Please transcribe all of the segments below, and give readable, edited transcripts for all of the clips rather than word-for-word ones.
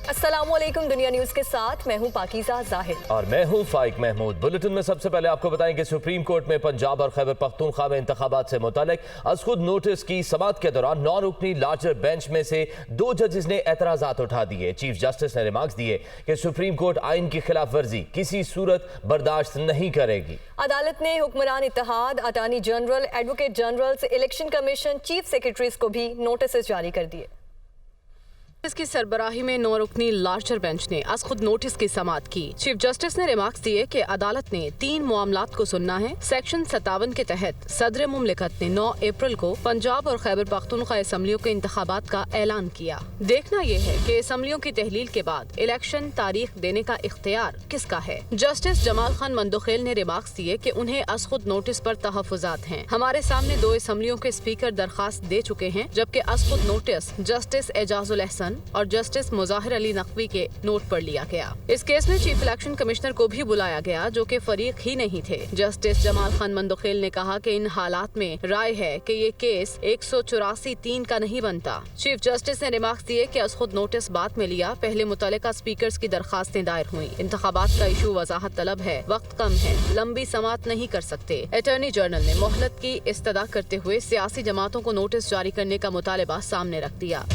अस्सलाम वालेकुम। दुनिया न्यूज के साथ मैं हूं पाकीज़ा जाहिद और मैं हूं फाइक महमूद। बुलेटिन में सबसे पहले आपको बताएं कि सुप्रीम कोर्ट में पंजाब और खैबर पख्तूनख्वा में इंतखाबात से मुतालिक अज खुद नोटिस की समाअत के दौरान 9 रुकनी लार्जर बेंच में से 2 जजेस ने एतराजात उठा दिए। चीफ जस्टिस ने रिमार्क्स दिए कि सुप्रीम कोर्ट आइन की खिलाफ वर्जी किसी सूरत बर्दाश्त नहीं करेगी। अदालत ने हुक्मरान इत्तेहाद, attorney general, advocate general, election commission, chief secretaries को भी नोटिस जारी कर दिए। इसकी सरबराही में 9 रुकनी लार्जर बेंच ने आज खुद नोटिस की समाअत की। चीफ जस्टिस ने रिमार्क्स दिए कि अदालत ने 3 मामलात को सुनना है। सेक्शन 57 के तहत सदर मुमलिकत ने 9 अप्रैल को पंजाब और खैबर पख्तूनख्वा असम्बलियों के इंतखाबात का ऐलान किया। देखना यह है कि असम्बलियों की तहलील के बाद इलेक्शन तारीख देने का इख्तियार किसका है। जस्टिस जमाल खान मंदोखेल ने रिमार्क्स दिए कि उन्हें आज खुद नोटिस पर तहफुजात हैं। हमारे सामने 2 असम्बलियों के स्पीकर दरखास्त दे चुके हैं, जबकि आज खुद नोटिस जस्टिस एजाजुल एहसन और जस्टिस मुजाहिर अली नकवी के नोट पर लिया गया। इस केस में चीफ इलेक्शन कमिश्नर को भी बुलाया गया, जो कि फरीक ही नहीं थे। जस्टिस जमाल खान मंदोखेल ने कहा कि इन हालात में राय है कि ये केस 184(3) का नहीं बनता। चीफ जस्टिस ने रिमार्क्स दिए कि आज खुद नोटिस बाद में लिया, पहले मुतल्लिका स्पीकर्स की दरखास्तें दायर हुई। इंतखाबात का इशू वजाहत तलब है, वक्त कम है, लंबी समाअत नहीं कर सकते। अटॉर्नी जनरल ने मोहलत की इस्तदा करते हुए सियासी जमातों को नोटिस जारी करने का मुतालबा सामने रख दिया।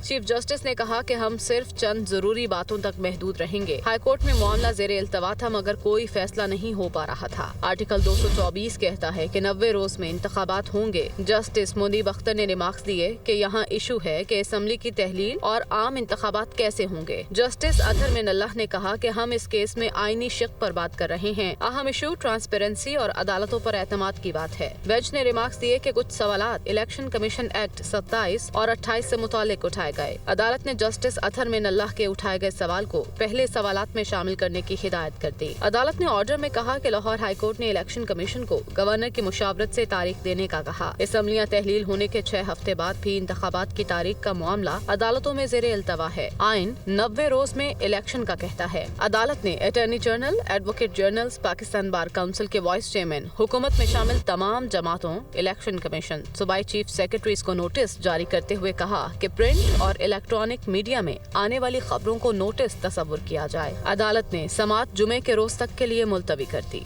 चीफ जस्टिस ने कहा कि हम सिर्फ चंद जरूरी बातों तक महदूद रहेंगे। हाईकोर्ट में मामला ज़ेरे इल्तवा था, मगर कोई फैसला नहीं हो पा रहा था। आर्टिकल 224 कहता है कि 90 रोज में इंतखाबात होंगे। जस्टिस मुनीब अख्तर ने रिमार्क्स दिए कि यहाँ इशू है कि असम्बली की तहलील और आम इंतखाबात कैसे होंगे। जस्टिस अतहर मिनल्लाह ने कहा कि हम इस केस में आईनी शिक पर बात कर रहे हैं। अहम इशू ट्रांसपेरेंसी और अदालतों पर एतमाद की बात है। बेंच ने रिमार्क्स दिए कि कुछ सवालात इलेक्शन कमीशन एक्ट 27 और 28 से मुतालिक उठाए। अदालत ने जस्टिस अतहर मिनल्लाह के उठाए गए सवाल को पहले सवालात में शामिल करने की हिदायत कर दी। अदालत ने ऑर्डर में कहा कि लाहौर हाई कोर्ट ने इलेक्शन कमीशन को गवर्नर की मुशावरत से तारीख देने का कहा। असम्बलियां तहलील होने के 6 हफ्ते बाद भी इंतखाबात की तारीख का मामला अदालतों में ज़ेरे इल्तवा है। आइन 90 रोज में इलेक्शन का कहता है। अदालत ने attorney general, advocate general, Pakistan bar council के वाइस चेयरमैन, हुकूमत में शामिल तमाम जमातों, इलेक्शन कमीशन, सूबाई चीफ सेक्रेटरीज को नोटिस जारी करते हुए कहा कि प्रिंट और इलेक्ट्रॉनिक मीडिया में आने वाली खबरों को नोटिस तस्वुर किया जाए। अदालत ने समाअत जुमे के रोज तक के लिए मुलतवी कर दी।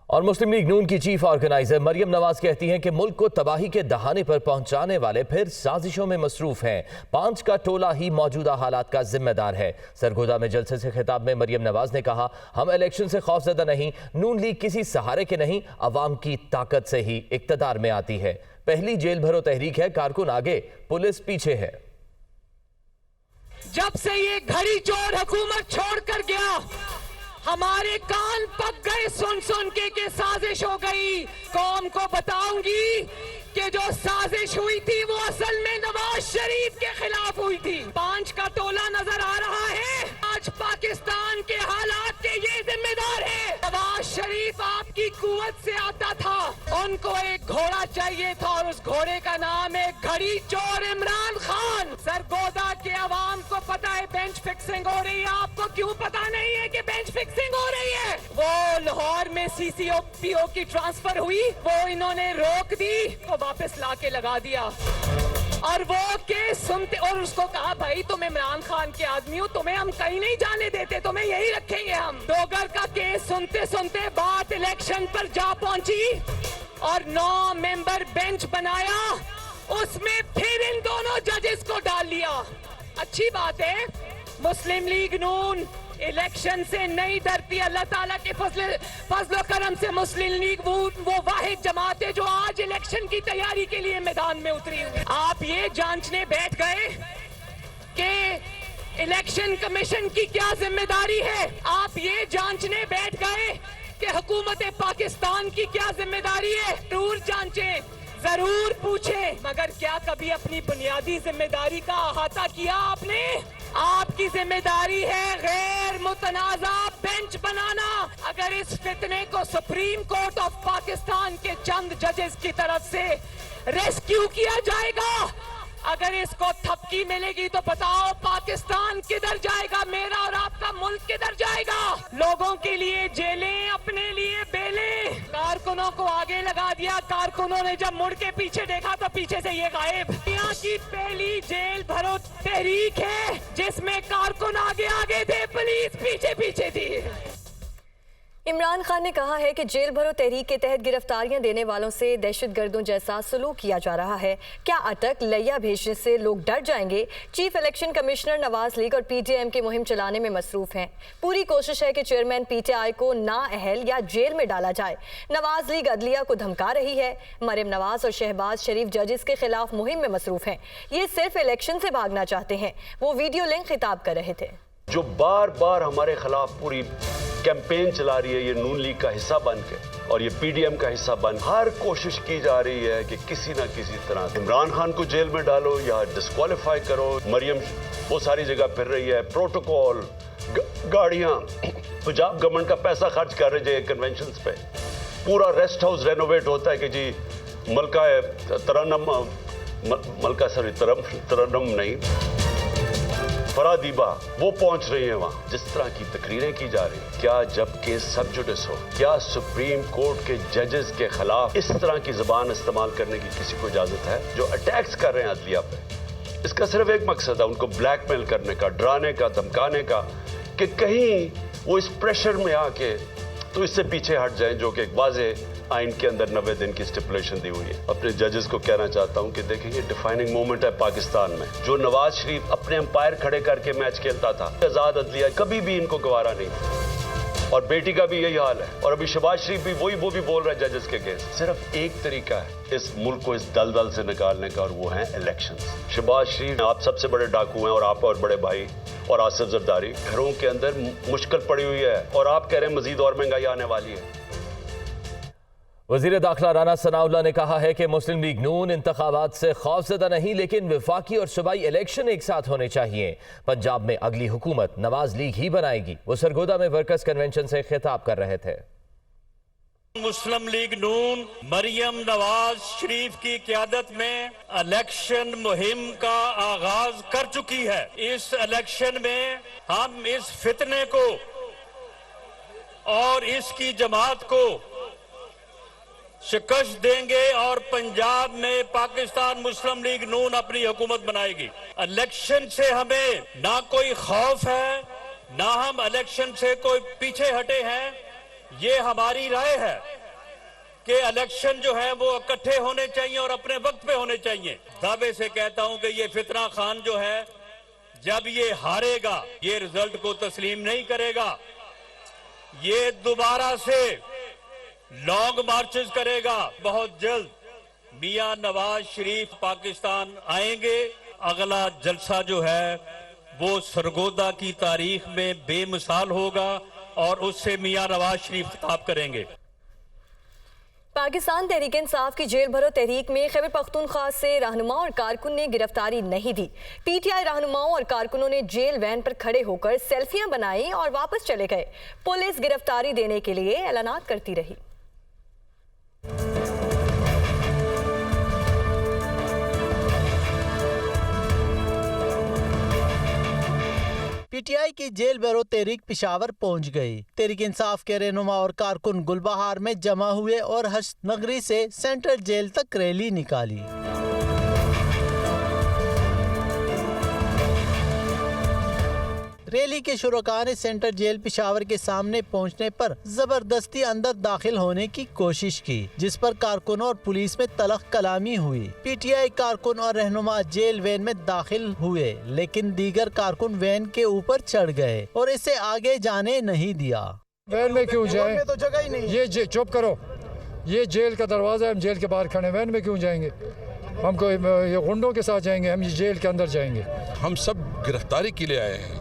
और मुस्लिम लीग नून की चीफ ऑर्गेनाइजर मरियम नवाज कहती हैं कि मुल्क को तबाही के दहाने पर पहुंचाने वाले फिर साजिशों में मसरूफ हैं। 5 का टोला ही मौजूदा हालात का जिम्मेदार है। सरगोदा में जलसे से खिताब में मरियम नवाज ने कहा, हम इलेक्शन से खौफजदा नहीं, नून लीग किसी सहारे के नहीं, अवाम की ताकत से ही इक्तदार में आती है। पहली जेल भरो तहरीक है, कारकुन आगे, पुलिस पीछे है। जब से ये घड़ी चोर हुकूमत छोड़कर गया, हमारे कान पक गए सुन सुन के साजिश हो गई। कौम को बताऊंगी कि जो साजिश हुई थी वो असल में नवाज शरीफ के खिलाफ हुई थी। 5 का टोला नजर आ रहा है। आज पाकिस्तान के हालात के ये जिम्मेदार है। नवाज शरीफ आपकी कुवत से आता था, उनको एक घोड़ा चाहिए था और उस घोड़े का नाम है घड़ी चोर इमरान खान। सरगोदा के अवाम को पता है बेंच फिक्सिंग हो रही है, आपको क्यों पता नहीं है कि बेंच फिक्सिंग हो रही है? वो लाहौर में CCPO की ट्रांसफर हुई, वो इन्होंने रोक दी, वो वापस लाके लगा दिया। और वो केस सुनते और उसको कहा, भाई तुम इमरान खान के आदमी हो, तुम्हें हम कहीं नहीं जाने देते, तुम्हें यही रखेंगे हम। डोगर का केस सुनते सुनते बात इलेक्शन पर जा पहुंची और 9 मेंबर बेंच बनाया, उसमें फिर इन दोनों जजेस को डाल लिया। अच्छी बात है, मुस्लिम लीग नून इलेक्शन से नहीं डरती। अल्लाह ताला के फजलो करम से मुस्लिम लीग वो वाहिद जमात है जो आज इलेक्शन की तैयारी के लिए मैदान में उतरी हुई। आप ये जांचने बैठ गए कि इलेक्शन कमीशन की क्या जिम्मेदारी है, आप ये जांचने बैठ गए कि हुकूमत पाकिस्तान की क्या जिम्मेदारी है। जरूर जांचें, जरूर पूछें, मगर क्या कभी अपनी बुनियादी जिम्मेदारी का अहाता किया आपने? आपकी जिम्मेदारी है गैर मुतनाज़ा बेंच बनाना। अगर इस फितने को सुप्रीम कोर्ट ऑफ पाकिस्तान के चंद जजेस की तरफ से रेस्क्यू किया जाएगा, अगर इसको थपकी मिलेगी तो बताओ पाकिस्तान किधर जाएगा, मेरा और आपका मुल्क किधर जाएगा? लोगों के लिए जेलें, अपने लिए बेलें। कारकुनों को आगे लगा दिया, कारकुनों ने जब मुड़ के पीछे देखा तो पीछे से ये गायब। दुनिया की पहली जेल भरो तहरीक है जिसमें कारकुन आगे आगे थे, पुलिस पीछे पीछे थी। इमरान खान ने कहा है कि जेल भरो तहरीक के तहत गिरफ्तारियां देने वालों से दहशतगर्दों जैसा सलूक किया जा रहा है। क्या अटक लैया भेजने से लोग डर जाएंगे? Chief election commissioner Nawaz league और पीटीएम की मुहिम चलाने में मसरूफ हैं। पूरी कोशिश है कि चेयरमैन पीटीआई को नाअहल या जेल में डाला जाए। नवाज लीग अदलिया को धमका रही है। मरियम नवाज और शहबाज शरीफ जजेस के खिलाफ मुहिम में मसरूफ हैं। ये सिर्फ इलेक्शन से भागना चाहते हैं। वो वीडियो लिंक खिताब कर रहे थे। जो बार बार हमारे खिलाफ पूरी कैंपेन चला रही है, ये नून लीग का हिस्सा बन के और ये पीडीएम का हिस्सा बन, हर कोशिश की जा रही है कि किसी ना किसी तरह इमरान खान को जेल में डालो या डिस्क्वालीफाई करो। मरियम वो सारी जगह फिर रही है, प्रोटोकॉल, गाड़ियां, पंजाब गवर्नमेंट का पैसा खर्च कर रही है कन्वेंशंस पे। पूरा रेस्ट हाउस रेनोवेट होता है कि जी तरन्नम नहीं, फरादीबा वो पहुंच रही है वहां। जिस तरह की तकरीरें की जा रही हैं, क्या जब केस सब जुडिस हो, क्या सुप्रीम कोर्ट के जजेस के खिलाफ इस तरह की जुबान इस्तेमाल करने की किसी को इजाजत है? जो अटैक्स कर रहे हैं अदलिया पे, इसका सिर्फ एक मकसद है, उनको ब्लैकमेल करने का, डराने का, धमकाने का, कि कहीं वो इस प्रेशर में आके तो इससे पीछे हट जाएं, जो कि एक वाज़े आइन के अंदर 90 दिन की स्टिपुलेशन दी हुई है। अपने जजेस को कहना चाहता हूं कि देखिए, ये डिफाइनिंग मोमेंट है पाकिस्तान में। जो नवाज शरीफ अपने अंपायर खड़े करके मैच खेलता था, आजाद अदलिया कभी भी इनको गवारा नहीं, और बेटी का भी यही हाल है। और अभी शहबाज शरीफ भी वो भी बोल रहा है जजेस के केस। सिर्फ एक तरीका है इस मुल्क को इस दलदल से निकालने का, और वो है इलेक्शंस। शहबाज शरीफ, आप सबसे बड़े डाकू हैं, और आप और बड़े भाई और आसिफ जरदारी, घरों के अंदर मुश्किल पड़ी हुई है, और आप कह रहे हैं मजीद और महंगाई आने वाली है। वज़ीर दाखिला राना सनाउल्लाह ने कहा है कि मुस्लिम लीग नून इंतखाबात से खौफज़दा नहीं, लेकिन वफाकी और सूबाई इलेक्शन एक साथ होने चाहिए। पंजाब में अगली हुकूमत नवाज लीग ही बनाएगी। वो सरगोदा में वर्कर्स कन्वेंशन से खिताब कर रहे थे। मुस्लिम लीग नून मरियम नवाज शरीफ की क़यादत में इलेक्शन मुहिम का आगाज कर चुकी है। इस इलेक्शन में हम इस फितने को और इसकी जमात को शिकस्त देंगे और पंजाब में पाकिस्तान मुस्लिम लीग नून अपनी हुकूमत बनाएगी। इलेक्शन से हमें ना कोई खौफ है, ना हम इलेक्शन से कोई पीछे हटे हैं। ये हमारी राय है कि इलेक्शन जो है वो इकट्ठे होने चाहिए और अपने वक्त पे होने चाहिए। दावे से कहता हूं कि ये फितना खान जो है, जब ये हारेगा, ये रिजल्ट को तस्लीम नहीं करेगा। ये दोबारा से लॉन्ग मार्चेस करेगा। बहुत जल्द मियां नवाज शरीफ पाकिस्तान आएंगे। अगला जलसा जो है वो सरगोदा की तारीख में बेमिसाल होगा और उससे मियां नवाज शरीफ खिताब करेंगे। पाकिस्तान तहरीक इंसाफ की जेल भरो तहरीक में खैबर पख्तूनख्वा से रहनुमा और कारकुन ने गिरफ्तारी नहीं दी। पीटीआई रहनुमाओं और कारकुनों ने जेल वैन पर खड़े होकर सेल्फियां बनाई और वापस चले गए। पुलिस गिरफ्तारी देने के लिए ऐलानात करती रही। पीटीआई की जेल भरो तहरीक पिशावर पहुंच गई। तहरीक इंसाफ के रहनुमा और कारकुन गुलबहार में जमा हुए और हश्त नगरी से सेंट्रल जेल तक रैली निकाली। रैली के शुरका ने सेंट्रल जेल पिशावर के सामने पहुंचने पर जबरदस्ती अंदर दाखिल होने की कोशिश की, जिस पर कारकुनों और पुलिस में तलख कलामी हुई। पीटीआई कारकुन और रहनुमा जेल वैन में दाखिल हुए, लेकिन दीगर कारकुन वैन के ऊपर चढ़ गए और इसे आगे जाने नहीं दिया। वैन में क्यों जाएं? तो जगह ही नहीं। ये चुप करो, ये जेल का दरवाजा है, हम जेल के बाहर खड़े, वैन में क्यों जाएंगे? हमको ये गुंडों के साथ जाएंगे, हम जेल के अंदर जाएंगे। हम सब गिरफ्तारी के लिए आए हैं,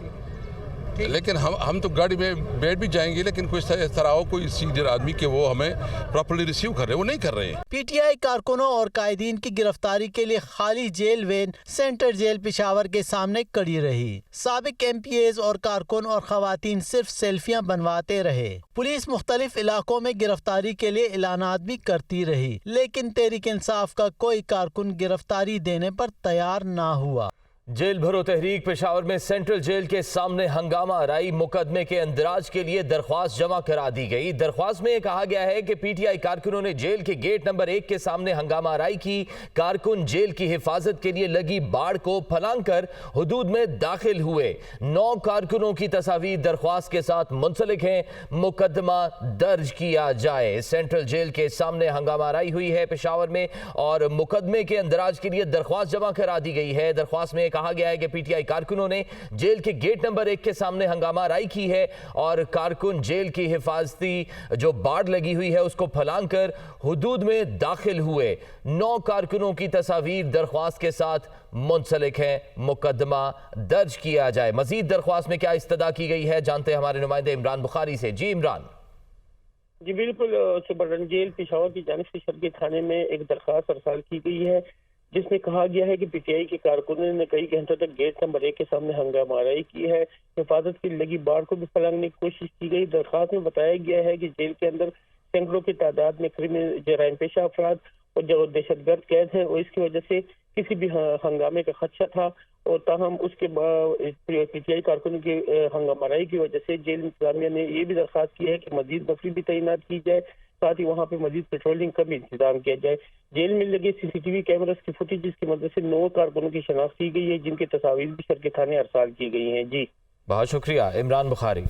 लेकिन हम तो गाड़ी में बैठ भी जाएंगे, लेकिन कोई इस तरह हो, कोई सीनियर आदमी के वो हमें प्रॉपर्ली रिसीव कर रहे हैं, वो नहीं कर रहे हैं। पीटीआई कारकुनों और कायदीन की गिरफ्तारी के लिए खाली jail van central jail Peshawar के सामने खड़ी रही। साबिक एमपीएज और कारकुन और खवातीन सिर्फ सेल्फियां बनवाते रहे। पुलिस मुख्तलिफ इलाकों में गिरफ्तारी के लिए ऐलानात भी करती रही, लेकिन तहरीक इंसाफ का कोई कारकुन गिरफ्तारी देने पर तैयार न हुआ। जेल भरो तहरीक पेशावर में सेंट्रल जेल के सामने हंगामा आराई मुकदमे के इंदराज के लिए दरख्वास्त जमा करा दी गई। दरख्वास्त में यह कहा गया है कि पीटीआई कारकुनों ने जेल के गेट नंबर 1 के सामने हंगामा आराई की। कारकुन जेल की हिफाजत के लिए लगी बाड़ को फलांग कर हुदूद में दाखिल हुए। 9 कारकुनों की तस्वीर दरख्वास्त के साथ मुंसलिक हैं। मुकदमा दर्ज किया जाए। सेंट्रल जेल के सामने हंगामा आराई हुई है पेशावर में और मुकदमे के इंदराज के लिए दरख्वास्त जमा करा दी गई है। दरख्वास्त में कहा गया है कि पीटीआई कारकुनों ने जेल के गेट नंबर 1 के सामने हंगामा आराई की है और कारकुन जेल की हिफाजती जो बाड़ लगी हुई है उसको फलांग कर हुदूद में दाखिल हुए। 9 कारकुनों की तस्वीर दरख्वास्त के साथ मुंसलिक है। मुकदमा दर्ज किया जाए। मजीद दरख्वास्त में क्या इस्तदा की गई है जानते हैं हमारे नुमाइंदे इमरान बुखारी से। जी इमरान। जी बिल्कुल, सुपरडेंट जेल पेशावर की जानिब से शर्की थाने में एक दरख्वास्त अरसाल की गई है जिसमें कहा गया है कि पीटीआई के कारकुनों ने कई घंटों तक गेट नंबर 1 के सामने हंगामा आराई की है। हिफाजत की लगी बाड़ को भी फलांगने की कोशिश की गई। दरख्वास्त में बताया गया है कि जेल के अंदर सैकड़ों की तादाद में क्रिमिनल जराइम पेशा अफराद और जो दहशतगर्द कैद हैं और इसकी वजह से किसी भी हंगामे का खदशा था और ताहम उसके पीटीआई कारकुनों की हंगामा आराई की वजह से जेल इंतजामिया ने ये भी दरख्वास्त की है कि मजीद नफरी भी तैनात की जाए, साथ ही वहाँ पे मजीद पेट्रोलिंग का भी इंतजाम किया जाए। जेल में लगे सीसीटीवी कैमरास की फुटेज की मदद से 9 कारकुनों की शनाख्त की गई है जिनकी तस्वीर भी शर्की थाने अरसाल की गई हैं। जी बहुत शुक्रिया इमरान बुखारी।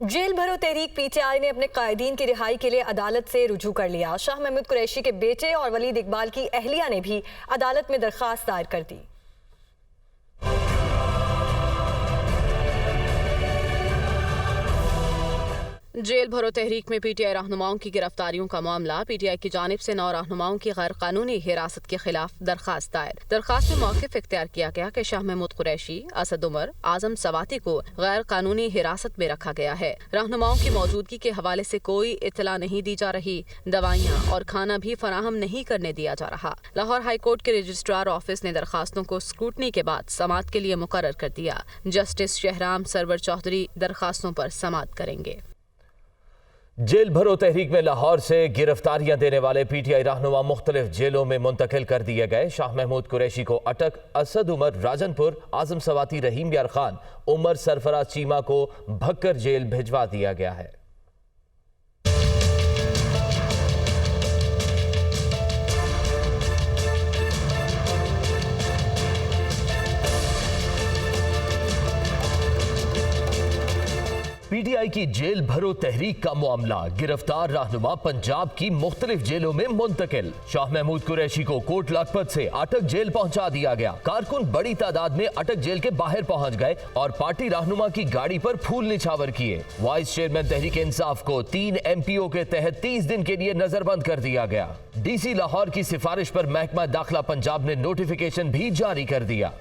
जेल भरो तहरीक पीटीआई ने अपने कायदीन की रिहाई के लिए अदालत से रुजू कर लिया। शाह महमूद कुरैशी के बेटे और वलीद इकबाल की अहलिया ने भी अदालत में दरख्वास्त दायर कर दी। जेल भरो तहरीक में पीटीआई रहनुमाओं की गिरफ्तारियों का मामला। पीटीआई की जानिब से 9 रहनुमाओं की गैर कानूनी हिरासत के खिलाफ दरखास्त दायर। दरखास्त में मौक़िफ़ इख्तियार किया गया कि शाह महमूद कुरैशी, असद उमर, आजम सवाती को गैर कानूनी हिरासत में रखा गया है। रहनुमाओं की मौजूदगी के हवाले से कोई इत्तला नहीं दी जा रही। दवाइयाँ और खाना भी फराहम नहीं करने दिया जा रहा। लाहौर हाई कोर्ट के रजिस्ट्रार ऑफिस ने दरखास्तों को स्क्रूटनी के बाद समाअत के लिए मुकर्रर कर दिया। जस्टिस शहराम सरवर चौधरी दरखास्तों पर समाअत करेंगे। जेल भरो तहरीक में लाहौर से गिरफ्तारियां देने वाले पीटीआई रहनुमा मुख्तलिफ जेलों में मुंतकिल कर दिए गए। शाह महमूद कुरैशी को अटक, असद उमर राजनपुर, आजम सवाती रहीम यार खान, उमर सरफराज चीमा को भक्कर जेल भिजवा दिया गया है। पीटीआई की जेल भरो तहरीक का मामला। गिरफ्तार रहनुमा पंजाब की मुख्तलिफ जेलों में मुंतकिल। शाह महमूद कुरैशी को कोट लखपत से अटक जेल पहुंचा दिया गया। कारकुन बड़ी तादाद में अटक जेल के बाहर पहुंच गए और पार्टी रहनुमा की गाड़ी पर फूल निछावर किए। वाइस चेयरमैन तहरीक इंसाफ को 3 MPO के तहत 30 दिन के लिए नजरबंद कर दिया गया। DC लाहौर की सिफारिश पर महकमा दाखिला पंजाब ने नोटिफिकेशन भी जारी कर दिया।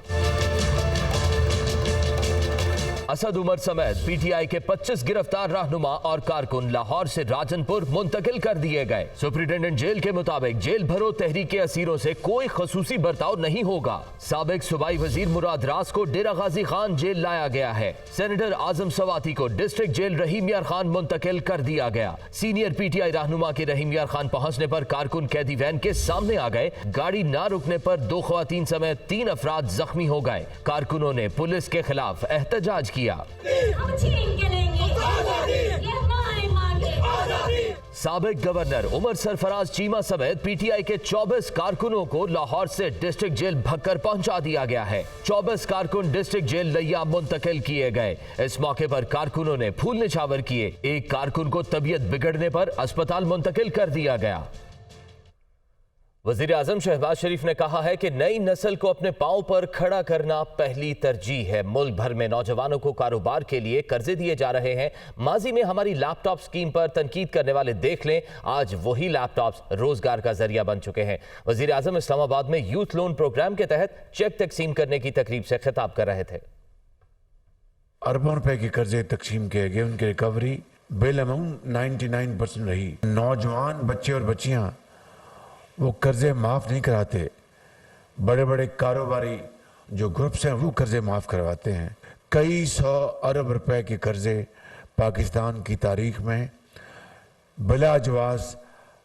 असद उमर समेत पीटीआई के 25 गिरफ्तार रहनुमा और कारकुन लाहौर से राजनपुर मुंतकिल कर दिए गए। सुप्रिंटेंडेंट जेल के मुताबिक जेल भरो तहरीक के असीरों से कोई खसूसी बर्ताव नहीं होगा। साबिक सूबाई वजीर मुराद रास को डेरा गाजी खान जेल लाया गया है। सेनेटर आजम सवाती को डिस्ट्रिक्ट जेल रहीम यार खान मुंतकिल कर दिया गया। सीनियर पीटीआई रहनुमा के रहीम यार खान पहुंचने पर कारकुन कैदी वैन के सामने आ गए। गाड़ी न रुकने पर 2 ख्वातीन समेत 3 अफराद जख्मी हो गए। कारकुनों ने पुलिस के खिलाफ एहतजाज किया। साबिक गवर्नर उमर सरफराज चीमा समेत पीटीआई के 24 कारकुनों को लाहौर से डिस्ट्रिक्ट जेल भक्कर पहुंचा दिया गया है। 24 कारकुन डिस्ट्रिक्ट जेल लैया मुंतकिल किए गए। इस मौके पर कारकुनों ने फूल निछावर किए। एक कारकुन को तबीयत बिगड़ने पर अस्पताल मुंतकिल कर दिया गया। वज़ीर आज़म शहबाज शरीफ ने कहा है कि नई नस्ल को अपने पांव पर खड़ा करना पहली तरजीह है। मुल्क भर में नौजवानों को कारोबार के लिए कर्जे दिए जा रहे हैं। माजी में हमारी लैपटॉप स्कीम पर तनकीद करने वाले देख लें, आज वही लैपटॉप्स रोजगार का जरिया बन चुके हैं। वज़ीर आज़म इस्लामाबाद में यूथ लोन प्रोग्राम के तहत चेक तकसीम करने की तकरीब से खिताब कर रहे थे। अरबों रुपए के कर्जे तकसीम किए गए, उनकी रिकवरी बिल अमाउंट 99% रही। नौजवान बच्चे और बच्चियां वो कर्जे माफ़ नहीं कराते, बड़े बड़े कारोबारी जो ग्रुप्स हैं वो कर्जे माफ़ करवाते हैं। कई 100 अरब रुपए के कर्जे पाकिस्तान की तारीख में बिला जवाज़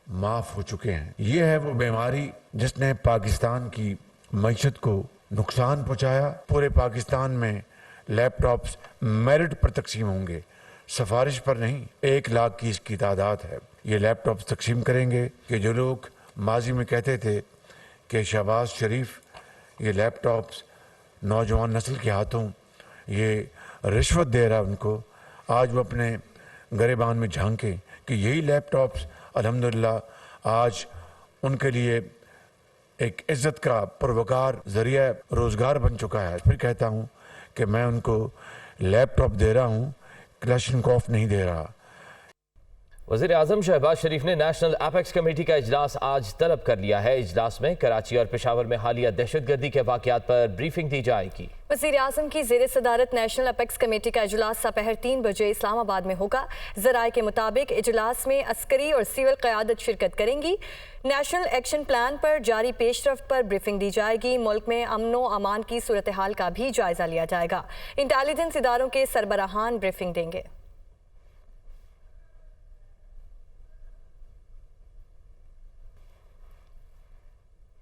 माफ़ हो चुके हैं। ये है वो बीमारी जिसने पाकिस्तान की मईशत को नुकसान पहुंचाया। पूरे पाकिस्तान में लैपटॉप्स मेरिट पर तकसीम होंगे, सिफारिश पर नहीं। 1 लाख की इसकी तादाद है। ये लैपटॉप्स तकसीम करेंगे कि जो लोग माजी में कहते थे कि शहबाज शरीफ ये लैपटॉप्स नौजवान नस्ल के हाथों ये रिश्वत दे रहा है उनको, आज वो अपने गरेबान में झांकें कि यही लैपटॉप्स अल्हम्दुलिल्लाह आज उनके लिए एक इज़्ज़त का पुरवकार ज़रिया रोज़गार बन चुका है। फिर कहता हूँ कि मैं उनको लैपटॉप दे रहा हूँ, क्लैशनकॉफ नहीं दे रहा। वज़ीर आज़म शहबाज शरीफ ने नेशनल एपेक्स कमेटी का इजलास आज तलब कर लिया है। इजलास में कराची और पेशावर में हालिया दहशतगर्दी के वाक़यात पर ब्रीफिंग दी जाएगी। वज़ीर आज़म की ज़ेर सदारत नेशनल एपेक्स कमेटी का इजलास दोपहर 3 बजे इस्लामाबाद में होगा। ज़राए के मुताबिक इजलास में अस्करी और सिविल क़यादत शिरकत करेंगी। नेशनल एक्शन प्लान पर जारी पेशरफ्त पर ब्रीफिंग दी जाएगी। मुल्क में अमन व अमान की सूरत हाल का भी जायज़ा लिया जाएगा। इंटेलिजेंस इदारों के सरबराहान ब्रीफिंग देंगे।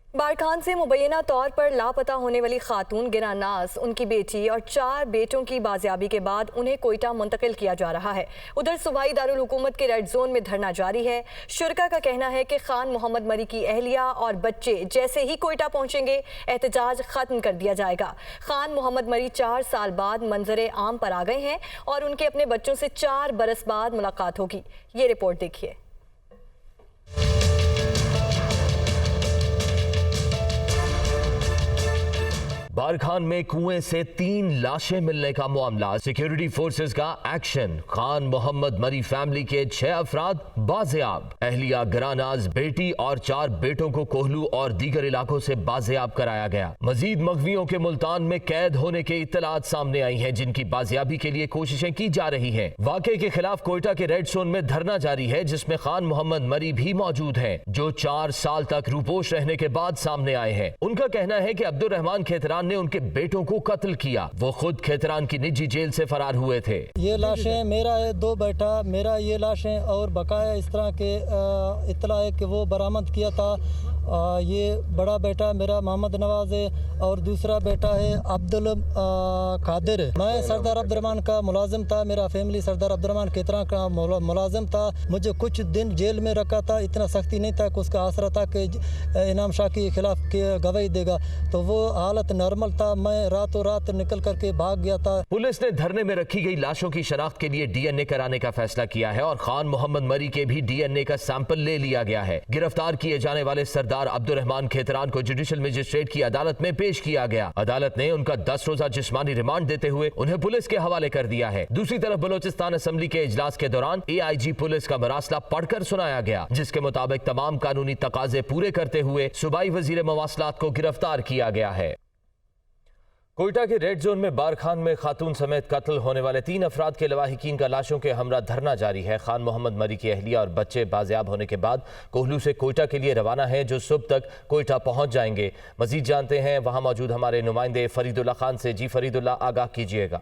बारखान से मुबैना तौर पर लापता होने वाली खातून गिरा नाज, उनकी बेटी और 4 बेटों की बाजियाबी के बाद उन्हें कोयटा मुंतकिल किया जा रहा है। उधर सूबाई दारुल हुकूमत के रेड जोन में धरना जारी है। शुरका का कहना है कि खान मोहम्मद मरी की अहलिया और बच्चे जैसे ही कोयटा पहुंचेंगे एहतजाज खत्म कर दिया जाएगा। खान मोहम्मद मरी 4 साल बाद मंजरे आम पर आ गए हैं और उनके अपने बच्चों से 4 बरस बाद मुलाकात होगी। ये रिपोर्ट देखिए। बारखान में कुएं से 3 लाशें मिलने का मामला, सिक्योरिटी फोर्सेस का एक्शन। खान मोहम्मद मरी फैमिली के 6 अफराद बाजियाब, अहलिया गिरानाज, बेटी और 4 बेटों को कोहलू और दीगर इलाकों से बाजियाब कराया गया। मजीद मगवियों के मुल्तान में कैद होने के इत्तलात सामने आई हैं, जिनकी बाजियाबी के लिए कोशिशें की जा रही हैं। वाक़े के खिलाफ कोयटा के रेड जोन में धरना जारी है, जिसमें खान मोहम्मद मरी भी मौजूद हैं, जो 4 साल तक रूपोश रहने के बाद सामने आए हैं। उनका कहना है कि अब्दुल रहमान खेतरान ने उनके बेटों को कत्ल किया। वो खुद खेतरान की निजी जेल से फरार हुए थे। ये लाशें मेरा है, 2 बेटा मेरा, ये लाशें और बकाया इस तरह के इत्तला है कि वो बरामद किया था। ये बड़ा बेटा मेरा मोहम्मद नवाज है और दूसरा बेटा है अब्दुल कादिर। मैं सरदार अब्दुर्रहमान का मुलाजिम था, मेरा फैमिली सरदार अब्दुर्रहमान खेतरान का मुलाजिम था। मुझे कुछ दिन जेल में रखा था, इतना सख्ती नहीं था कि उसका आसरा था कि इनाम शाह के खिलाफ गवाही देगा, तो वो हालत नॉर्मल था। मैं रातों रात निकल करके भाग गया था। पुलिस ने धरने में रखी गई लाशों की शनाख्त के लिए डीएनए कराने का फैसला किया है और खान मोहम्मद मरी के भी डीएनए का सैंपल ले लिया गया है। गिरफ्तार किए जाने वाले सरदार अब्दुल रहमान खेतरान को जुडिशल मजिस्ट्रेट की अदालत में पेश किया गया। अदालत ने उनका 10 रोजा जिस्मानी रिमांड देते हुए उन्हें पुलिस के हवाले कर दिया है। दूसरी तरफ बलोचिस्तान असेंबली के इजलास के दौरान एआईजी पुलिस का मरासला पढ़कर सुनाया गया, जिसके मुताबिक तमाम कानूनी तकाजे पूरे करते हुए सूबाई वजीर मवासलात को गिरफ्तार किया गया है। कोयटा के रेड जोन में बारखान में खातून समेत कत्ल होने वाले 3 अफराद के लवाहिकीन का लाशों के हमरा धरना जारी है। खान मोहम्मद मरी की अहलिया और बच्चे बाजियाब होने के बाद कोहलू से कोयटा के लिए रवाना है, जो सुबह तक कोयटा पहुंच जाएंगे। मजीद जानते हैं वहां मौजूद हमारे नुमाइंदे फरीदुल्ला खान से। जी फरीदुल्ला, आगाह कीजिएगा।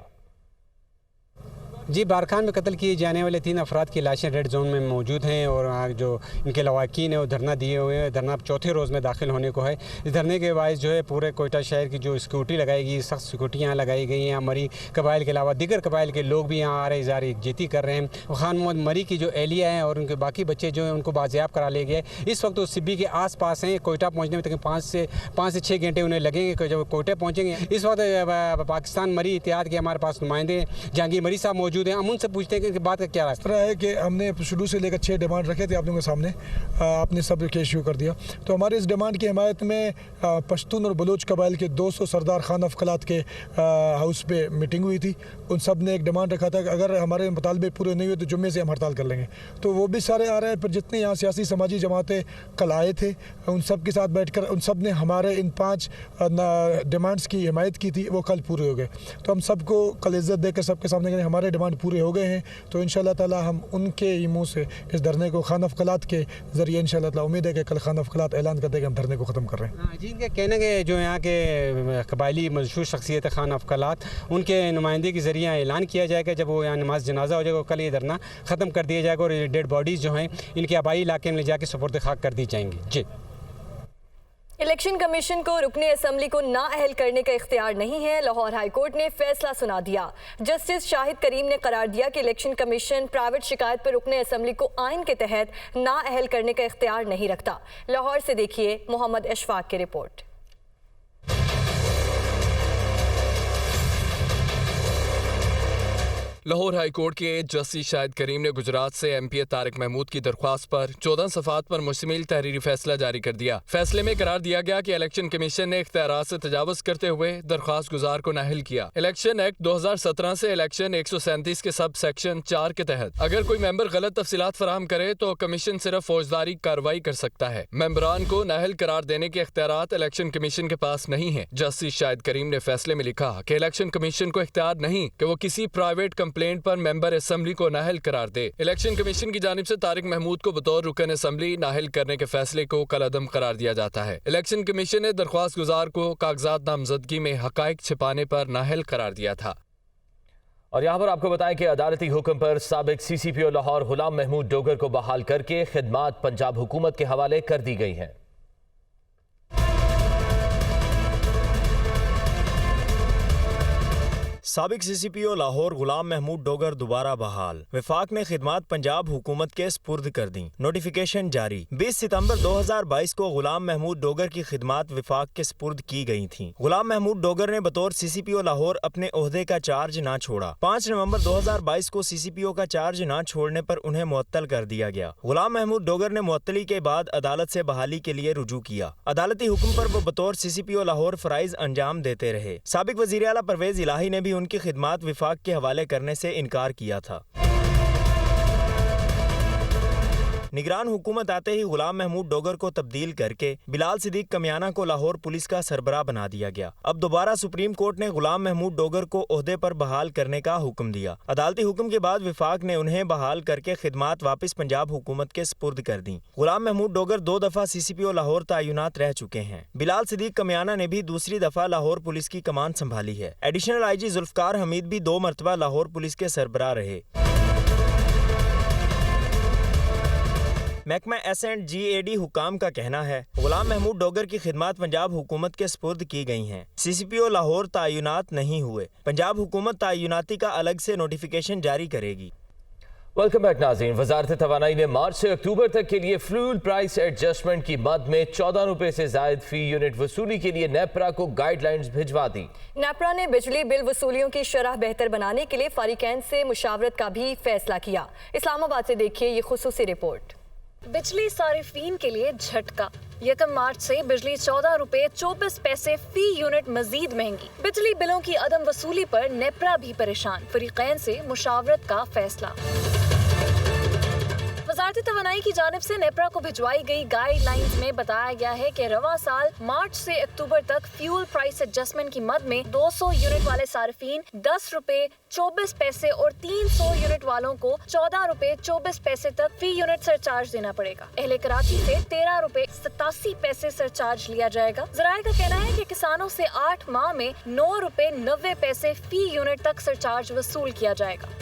जी, बारखान में कत्ल किए जाने वाले 3 अफराद की लाशें रेड जोन में मौजूद हैं और जो इनके लवाकिन है वो धरना दिए हुए हैं। धरना 4थे रोज़ में दाखिल होने को है। इस धरने के बायस जो है पूरे कोयटा शहर की जो सिक्योरिटी लगाई गई, सख्त सिक्योरिटी यहाँ लगाई गई हैं। मरी कबाइल के अलावा दीगर कबाइल के लोग भी यहाँ आ रहे इज़हार यकजहती कर रहे हैं। खान मोहम्मद मरी की जो एहलिया हैं और उनके बाकी बच्चे जो हैं उनको बाजियाब करा लिए गए। इस वक्त वो सिब्बी के आस पास हैं। कोयटा पहुँचने में तक 5 से 6 घंटे उन्हें लगेंगे जब कोयटा पहुँचेंगे। इस वक्त पाकिस्तान मरी इत्तेहाद के हमारे पास नुमाइंदे जहांगीर मरी साहब मौजूद हैं। हम उनसे पूछते कि बात का क्या रास्ता है कि हमने शुरू से लेकर 6 डिमांड रखे थे आप लोगों के सामने, आपने सब केस शुरू कर दिया। तो हमारे इस डिमांड की हिमायत में पश्तून और बलोच कबाइल के 200 सरदार खान अफकलात के हाउस पे मीटिंग हुई थी। उन सब ने एक डिमांड रखा था कि अगर हमारे मुतालबे पूरे नहीं हुए तो जुम्मे से हम हड़ताल कर लेंगे। तो वो भी सारे आ रहे हैं। फिर जितने यहाँ सियासी समाजी जमातें कल आए थे उन सब के साथ बैठ कर उन सब ने हमारे इन 5 डिमांड्स की हिमायत की थी, वो कल पूरे हो गए। तो हम सबको कल इज्जत देकर सबके सामने हमारे डिमांड ڈیمانڈ پورے ہو گئے ہیں تو انشاءاللہ تعالی ہم ان کے ہی منہ سے اس دھرنے کو خان افقلات کے ذریعے انشاءاللہ تعالی امید ہے کہ کل خان افقلات اعلان کر دے کہ ہم دھرنے کو ختم کر رہے ہیں. جی ان کا کہنا ہے کہ جو یہاں کے قبائلی مشہور شخصیت ہے خان افقلات ان کے نمائندے کے ذریعے اعلان کیا جائے گا جب وہ یہاں نماز جنازہ ہو جائے گا کل یہ دھرنا ختم کر دیا جائے گا اور ڈیڈ باڈیز جو ہیں ان کے آبائی علاقے میں لے جا کے سپرد خاک کر دی جائیں گی. جی الیکشن کمیشن کو رکن اسمبلی کو نااہل کرنے کا اختیار نہیں ہے. لاہور ہائی کورٹ نے فیصلہ سنا دیا. جسٹس شاہد کریم نے قرار دیا کہ الیکشن کمیشن پرائیویٹ شکایت پر رکن اسمبلی کو آئین کے تحت نااہل کرنے کا اختیار نہیں رکھتا. لاہور سے دیکھیے محمد اشفاق کی رپورٹ. لاہور ہائی کورٹ کے جسٹس شاہد کریم نے گجرات سے ایم پی طارق محمود کی درخواست پر 14 صفحات پر مشتمل تحریری فیصلہ جاری کر دیا. فیصلے میں قرار دیا گیا کہ الیکشن کمیشن نے اختیارات سے تجاوز کرتے ہوئے درخواست گزار کو نااہل کیا. الیکشن ایکٹ 2017 سے الیکشن 137 کے سب سیکشن 4 کے تحت اگر کوئی ممبر غلط تفصیلات فراہم کرے تو کمیشن صرف فوجداری کارروائی کر سکتا ہے. ممبران کو نااہل قرار دینے کے اختیارات الیکشن کمیشن کے پاس نہیں ہیں. جسٹس شاہد کریم نے فیصلے میں لکھا کہ الیکشن کمیشن کو اختیار نہیں کہ وہ کسی پرائیویٹ کمپلینٹ پر ممبر اسمبلی کو نااہل قرار دے. الیکشن کمیشن کی جانب سے طارق محمود کو بطور رکن اسمبلی نااہل کرنے کے فیصلے کو کالعدم قرار دیا جاتا ہے. الیکشن کمیشن نے درخواست گزار کو کاغذات نامزدگی میں حقائق چھپانے پر نااہل قرار دیا تھا. اور یہاں پر آپ کو بتائیں کہ عدالتی حکم پر سابق سی سی پی او لاہور غلام محمود ڈوگر کو بحال کر کے خدمات پنجاب حکومت کے حوالے کر دی گئی ہیں. سابق سی سی پی او لاہور غلام محمود ڈوگر دوبارہ بحال. وفاق نے خدمات پنجاب حکومت کے سپرد کر دیں. نوٹیفیکیشن جاری. 20 ستمبر 2022 کو غلام محمود ڈوگر کی خدمات وفاق کے سپرد کی گئی تھیں. غلام محمود ڈوگر نے بطور سی سی پی او لاہور اپنے عہدے کا چارج نہ چھوڑا. 5 نومبر 2022 کو سی سی پی او کا چارج نہ چھوڑنے پر انہیں معطل کر دیا گیا. غلام محمود ڈوگر نے معطلی کے بعد عدالت سے بحالی کے لیے رجوع کیا. عدالتی حکم پر وہ بطور سی سی پی او لاہور فرائض انجام دیتے رہے. سابق وزیر اعلیٰ پرویز الہی نے بھی ان کی خدمات وفاق کے حوالے کرنے سے انکار کیا تھا. نگران حکومت آتے ہی غلام محمود ڈوگر کو تبدیل کر کے بلال صدیق کمیانہ کو لاہور پولیس کا سربراہ بنا دیا گیا. اب دوبارہ سپریم کورٹ نے غلام محمود ڈوگر کو عہدے پر بحال کرنے کا حکم دیا. عدالتی حکم کے بعد وفاق نے انہیں بحال کر کے خدمات واپس پنجاب حکومت کے سپرد کر دیں. غلام محمود ڈوگر 2 دفعہ سی سی پی او لاہور تعینات رہ چکے ہیں. بلال صدیق کمیانہ نے بھی دوسری دفعہ لاہور پولیس کی کمان سنبھالی ہے. ایڈیشنل آئی جی ذوالفقار حمید بھی 2 مرتبہ لاہور پولیس کے سربراہ رہے. محکمہ S and G A D حکام کا کہنا ہے غلام محمود ڈوگر کی خدمات پنجاب حکومت کے سپرد کی گئی ہیں. سی سی پی او لاہور تعینات نہیں ہوئے. پنجاب حکومت تعیناتی کا الگ سے نوٹیفیکیشن جاری کرے گی. ویلکم بیک ناظرین. وزارت توانائی نے مارچ سے اکتوبر تک کے لیے فیول پرائس ایڈجسٹمنٹ کی مد میں 14 روپے سے زائد فی یونٹ وصولی کے لیے نیپرا کو گائیڈ لائنز بھجوا دی. نیپرا نے بجلی بل وصولیوں کی شرح بہتر بنانے کے لیے فریقین سے مشاورت کا بھی فیصلہ کیا. اسلام آباد سے دیکھیے یہ خصوصی رپورٹ. بجلی صارفین کے لیے جھٹکا. 1 مارچ سے بجلی 14 روپے 24 پیسے فی یونٹ مزید مہنگی. بجلی بلوں کی عدم وصولی پر نیپرا بھی پریشان. فریقین سے مشاورت کا فیصلہ. وزارت توانائی کی جانب سے نیپرا کو بھجوائی گئی گائیڈ لائنز میں بتایا گیا ہے کہ رواں سال مارچ سے اکتوبر تک فیول پرائس ایڈجسٹمنٹ کی مد میں 200 یونٹ والے صارفین 10 روپے 24 پیسے اور 300 یونٹ والوں کو 14 روپے 24 پیسے تک فی یونٹ سرچارج دینا پڑے گا. اہل کراچی سے 13 روپے 87 پیسے سرچارج لیا جائے گا. ذرائع کا کہنا ہے کہ کسانوں سے 8 ماہ میں 9 روپے 90 پیسے فی یونٹ تک سرچارج وصول کیا جائے گا.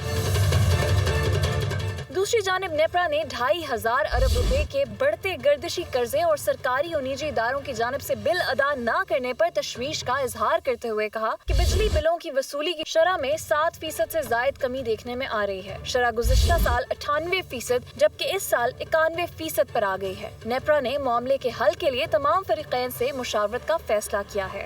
دوسری جانب نیپرا نے 2,500 ارب روپے کے بڑھتے گردشی قرضے اور سرکاری اور نجی اداروں کی جانب سے بل ادا نہ کرنے پر تشویش کا اظہار کرتے ہوئے کہا کہ بجلی بلوں کی وصولی کی شرح میں 7% سے زائد کمی دیکھنے میں آ رہی ہے. شرح گزشتہ سال 98% جبکہ اس سال 91% پر آ گئی ہے. نیپرا نے معاملے کے حل کے لیے تمام فریقین سے مشاورت کا فیصلہ کیا ہے.